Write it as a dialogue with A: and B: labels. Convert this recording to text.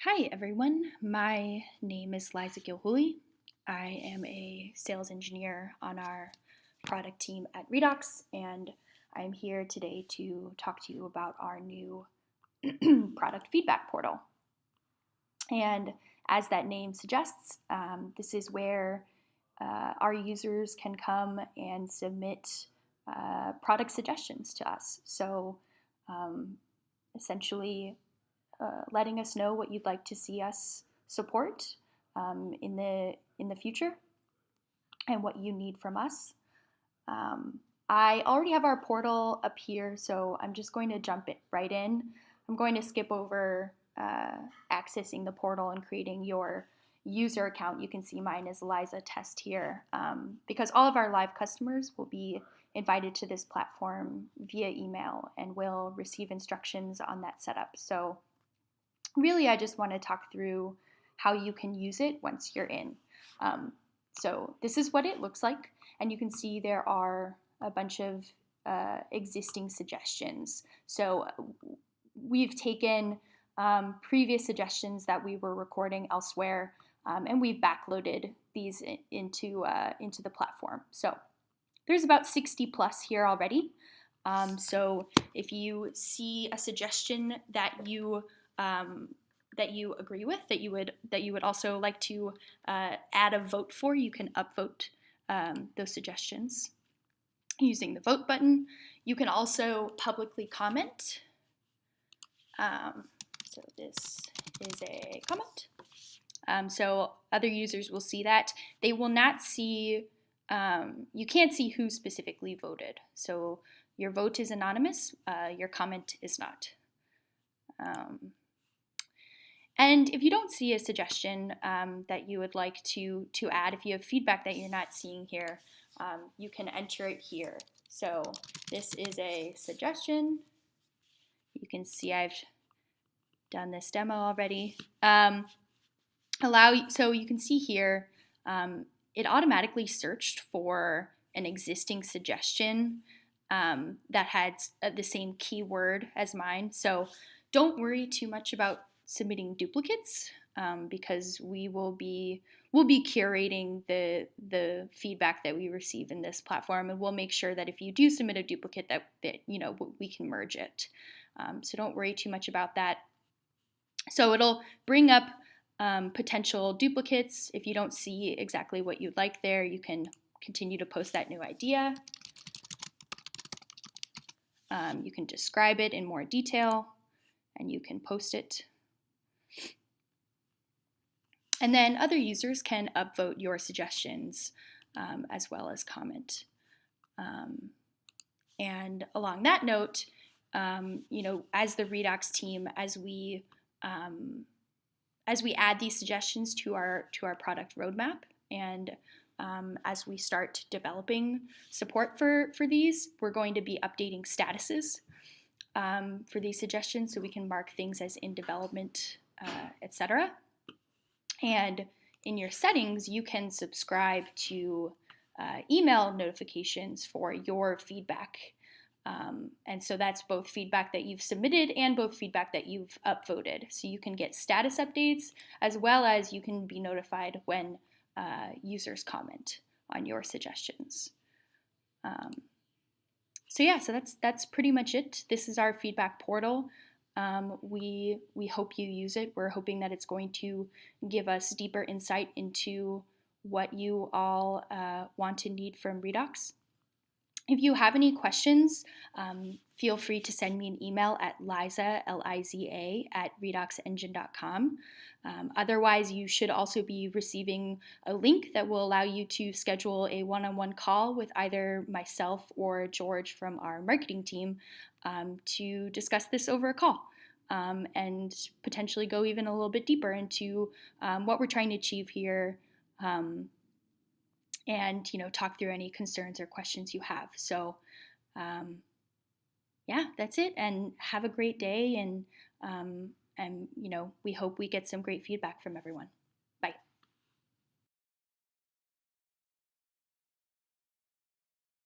A: Hi everyone, my name is Liza Gilhooly. I am a sales engineer on our product team at Redox, and I'm here today to talk to you about our new product feedback portal. And as that name suggests, this is where our users can come and submit product suggestions to us. So essentially, letting us know what you'd like to see us support in the future and what you need from us. I already have our portal up here, so I'm just going to jump it right in. I'm going to skip over accessing the portal and creating your user account. You can see mine is Liza Test here because all of our live customers will be invited to this platform via email and will receive instructions on that setup. So really, I just want to talk through how you can use it once you're in. So this is what it looks like, and you can see there are a bunch of existing suggestions. So we've taken previous suggestions that we were recording elsewhere, and we've backloaded these into the platform. So there's about 60 plus here already. So if you see a suggestion that you agree with, that you would also like to add a vote for, you can upvote those suggestions using the vote button. You can also publicly comment. So this is a comment. So other users will see that. They will not see, you can't see who specifically voted. So your vote is anonymous, your comment is not. And if you don't see a suggestion that you would like to add, if you have feedback that you're not seeing here, you can enter it here. So this is a suggestion. You can see I've done this demo already. So you can see here, it automatically searched for an existing suggestion that had the same keyword as mine. So don't worry too much about submitting duplicates because we'll be curating the feedback that we receive in this platform, and we'll make sure that if you do submit a duplicate that we can merge it. So don't worry too much about that. So it'll bring up potential duplicates. If you don't see exactly what you'd like there, you can continue to post that new idea. You can describe it in more detail, and you can post it. And then other users can upvote your suggestions as well as comment. And along that note, as the Redox team, as we add these suggestions to our product roadmap, and as we start developing support for these, we're going to be updating statuses for these suggestions so we can mark things as in development, etc. And in your settings, you can subscribe to email notifications for your feedback. And so that's both feedback that you've submitted and both feedback that you've upvoted. So you can get status updates as well as you can be notified when users comment on your suggestions. So that's pretty much it. This is our feedback portal. We hope you use it. We're hoping that it's going to give us deeper insight into what you all want and need from Redox. If you have any questions, feel free to send me an email at liza, Liza, at redoxengine.com. Otherwise, you should also be receiving a link that will allow you to schedule a one-on-one call with either myself or George from our marketing team to discuss this over a call and potentially go even a little bit deeper into what we're trying to achieve here and talk through any concerns or questions you have. So yeah, that's it, and have a great day, and we hope we get some great feedback from everyone.